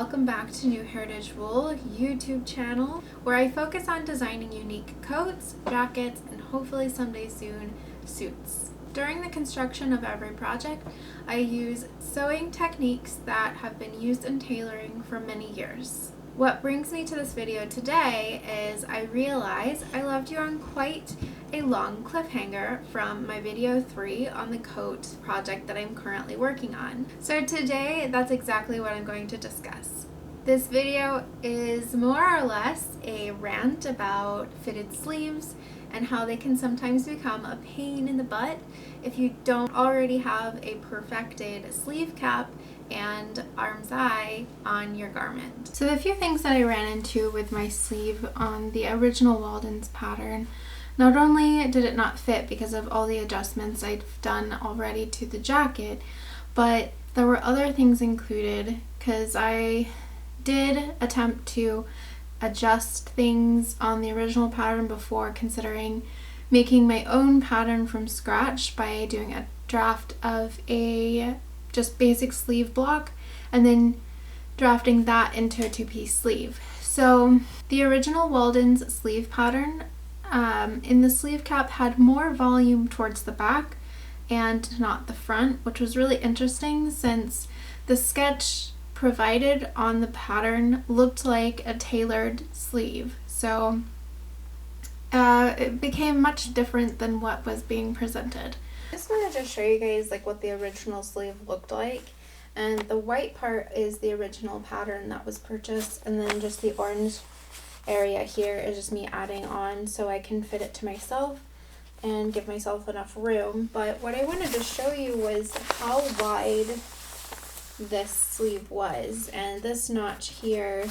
welcome back to New Heritage Wool YouTube channel, where I focus on designing unique coats, jackets, and hopefully someday soon, suits. During the construction of every project, I use sewing techniques that have been used in tailoring for many years. What brings me to this video today is I realize I left you on quite a long cliffhanger from my video 3 on the coat project that I'm currently working on. So today, that's exactly what I'm going to discuss. This video is more or less a rant about fitted sleeves and how they can sometimes become a pain in the butt if you don't already have a perfected sleeve cap and arm's eye on your garment. So the few things that I ran into with my sleeve on the original Walden's pattern, not only did it not fit because of all the adjustments I've done already to the jacket, but there were other things included because I did attempt to adjust things on the original pattern before considering making my own pattern from scratch by doing a draft of a just basic sleeve block and then drafting that into a two-piece sleeve. So the original Walden's sleeve pattern in the sleeve cap had more volume towards the back and not the front, which was really interesting since the sketch provided on the pattern looked like a tailored sleeve. So it became much different than what was being presented. I just wanted to show you guys like what the original sleeve looked like, and the white part is the original pattern that was purchased, and then just the orange area here is just me adding on so I can fit it to myself and give myself enough room. But what I wanted to show you was how wide this sleeve was, and this notch here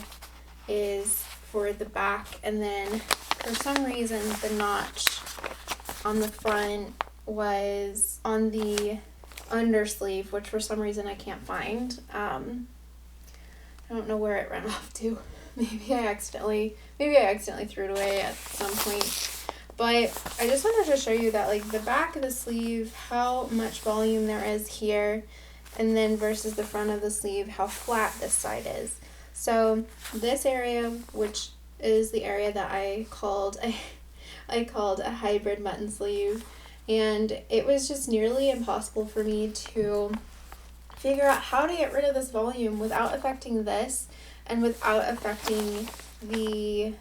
is for the back, and then for some reason the notch on the front was on the undersleeve, which for some reason I can't find. I don't know where it ran off to. Maybe I accidentally threw it away at some point. But I just wanted to show you that like the back of the sleeve, how much volume there is here, and then versus the front of the sleeve, how flat this side is. So this area, which is the area that I called a hybrid mutton sleeve, and it was just nearly impossible for me to figure out how to get rid of this volume without affecting this and without affecting the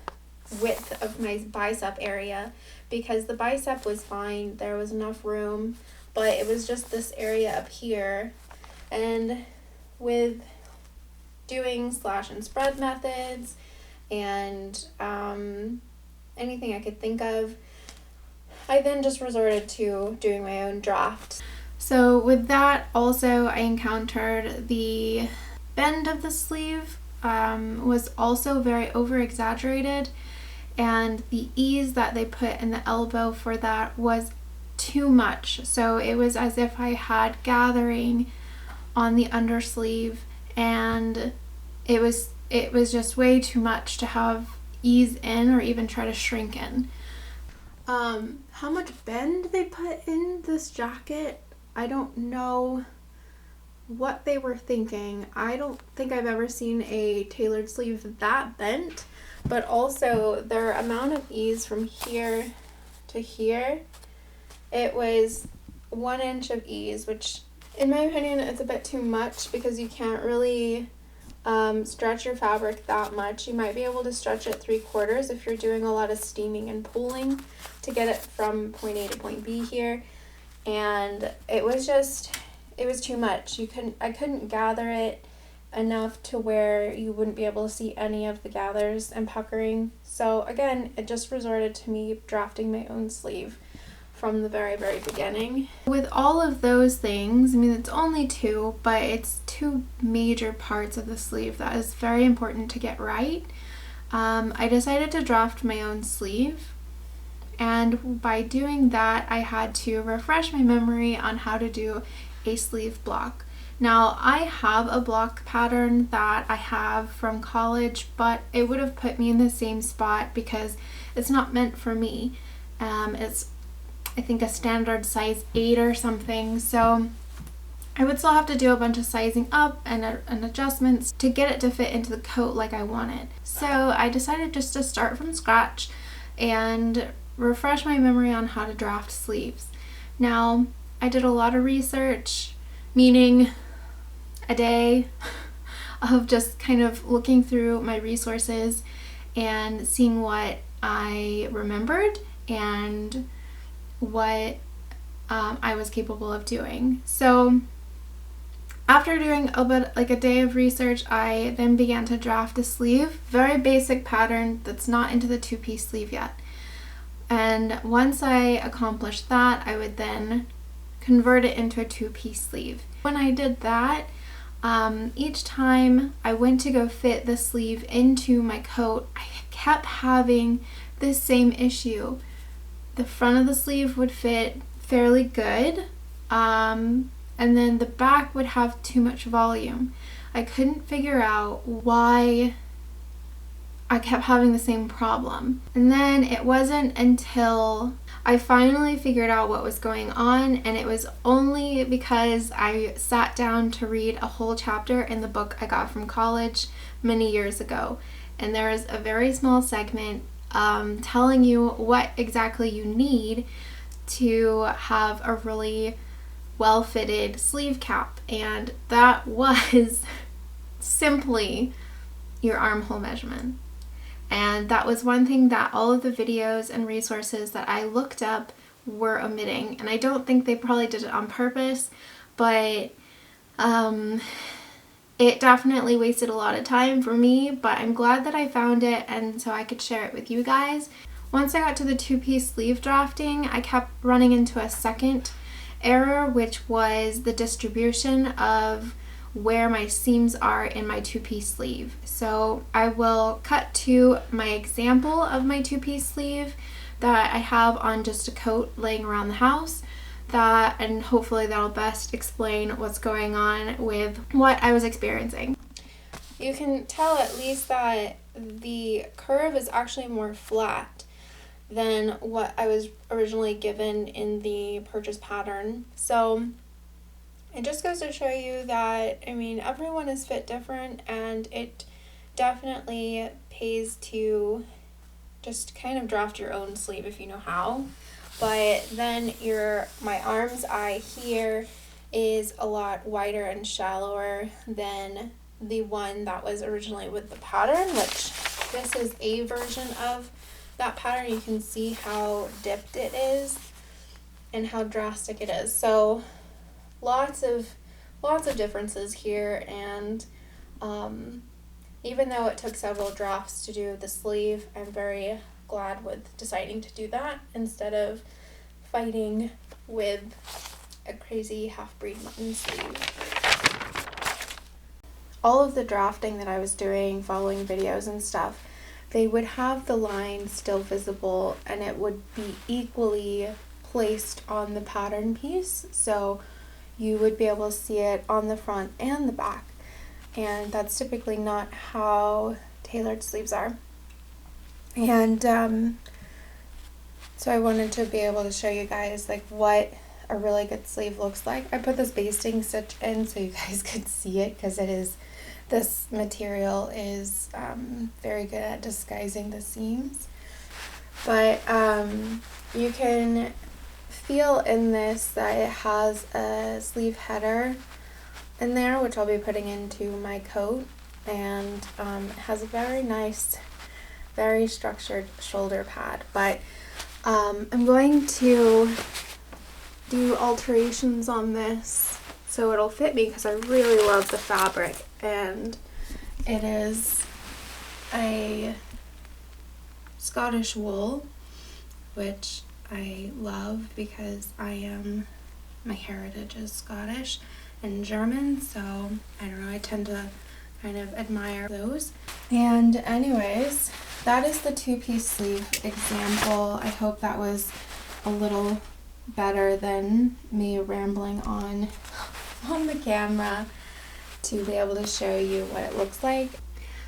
width of my bicep area, because the bicep was fine, there was enough room, but it was just this area up here. And with doing slash and spread methods and anything I could think of, I then just resorted to doing my own draft. So with that also I encountered the bend of the sleeve was also very over exaggerated, and the ease that they put in the elbow for that was too much. So it was as if I had gathering on the undersleeve, and it was just way too much to have ease in or even try to shrink in. How much bend they put in this jacket, I don't know what they were thinking. I don't think I've ever seen a tailored sleeve that bent, but also their amount of ease from here to here, it was 1 inch of ease, which in my opinion it's a bit too much because you can't really stretch your fabric that much. You might be able to stretch it 3/4 if you're doing a lot of steaming and pulling to get it from point A to point B here, and it was too much. I couldn't gather it enough to where you wouldn't be able to see any of the gathers and puckering. So again, it just resorted to me drafting my own sleeve from the very, very beginning. With all of those things, I mean, it's only two, but it's two major parts of the sleeve that is very important to get right. I decided to draft my own sleeve, and by doing that, I had to refresh my memory on how to do a sleeve block. Now, I have a block pattern that I have from college, but it would have put me in the same spot because it's not meant for me. It's I think a standard size 8 or something, so I would still have to do a bunch of sizing up and adjustments to get it to fit into the coat like I want it. So I decided just to start from scratch and refresh my memory on how to draft sleeves. Now, I did a lot of research, meaning a day of just kind of looking through my resources and seeing what I remembered and what I was capable of doing. So after doing a day of research, I then began to draft a sleeve, very basic pattern that's not into the two-piece sleeve yet. And once I accomplished that, I would then convert it into a two-piece sleeve. When I did that, each time I went to go fit the sleeve into my coat, I kept having this same issue. The front of the sleeve would fit fairly good, and then the back would have too much volume. I couldn't figure out why I kept having the same problem. And then it wasn't until I finally figured out what was going on, and it was only because I sat down to read a whole chapter in the book I got from college many years ago. And there is a very small segment telling you what exactly you need to have a really well-fitted sleeve cap, and that was simply your armhole measurement. And that was one thing that all of the videos and resources that I looked up were omitting, and I don't think they probably did it on purpose, but it definitely wasted a lot of time for me, but I'm glad that I found it and so I could share it with you guys. Once I got to the two-piece sleeve drafting, I kept running into a second error, which was the distribution of where my seams are in my two-piece sleeve. So I will cut to my example of my two-piece sleeve that I have on just a coat laying around the house, and hopefully that'll best explain what's going on with what I was experiencing. You can tell at least that the curve is actually more flat than what I was originally given in the purchase pattern. So it just goes to show you that, I mean, everyone is fit different, and it definitely pays to just kind of draft your own sleeve if you know how. But then my arm's eye here is a lot wider and shallower than the one that was originally with the pattern, which this is a version of that pattern. You can see how dipped it is and how drastic it is. So lots of differences here, and even though it took several drafts to do the sleeve, I'm very glad with deciding to do that instead of fighting with a crazy half-breed mutton sleeve. All of the drafting that I was doing, following videos and stuff, they would have the line still visible, and it would be equally placed on the pattern piece, so you would be able to see it on the front and the back, and that's typically not how tailored sleeves are. And so I wanted to be able to show you guys like what a really good sleeve looks like. I put this basting stitch in so you guys could see it, because this material is very good at disguising the seams. But you can feel in this that it has a sleeve header in there, which I'll be putting into my coat, and it has a very nice, very structured shoulder pad. But I'm going to do alterations on this so it'll fit me, because I really love the fabric, and it is a Scottish wool, which I love because my heritage is Scottish and German, so I don't know, I tend to kind of admire those. And anyways, that is the two-piece sleeve example. I hope that was a little better than me rambling on the camera to be able to show you what it looks like.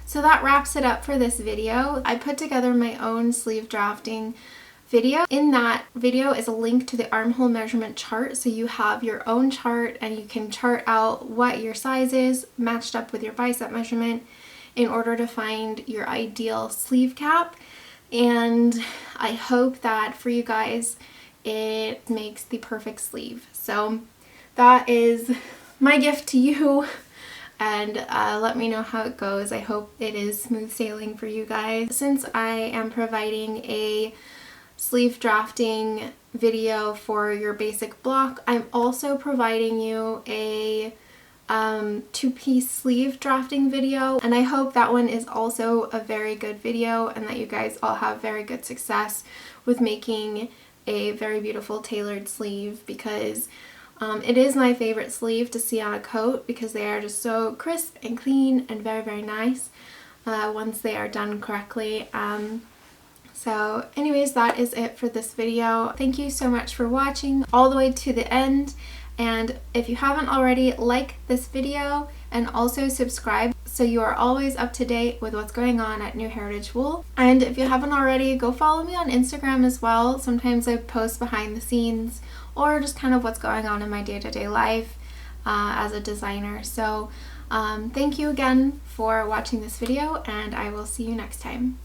So that wraps it up for this video. I put together my own sleeve drafting video. In that video is a link to the armhole measurement chart, so you have your own chart and you can chart out what your size is matched up with your bicep measurement in order to find your ideal sleeve cap. And I hope that for you guys it makes the perfect sleeve. So that is my gift to you, and let me know how it goes. I hope it is smooth sailing for you guys. Since I am providing a sleeve drafting video for your basic block, I'm also providing you a two-piece sleeve drafting video, and I hope that one is also a very good video and that you guys all have very good success with making a very beautiful tailored sleeve, because it is my favorite sleeve to see on a coat, because they are just so crisp and clean and very, very nice once they are done correctly. So anyways, that is it for this video. Thank you so much for watching all the way to the end. And if you haven't already, like this video and also subscribe so you are always up to date with what's going on at New Heritage Wool. And if you haven't already, go follow me on Instagram as well. Sometimes I post behind the scenes or just kind of what's going on in my day-to-day life as a designer. So thank you again for watching this video, and I will see you next time.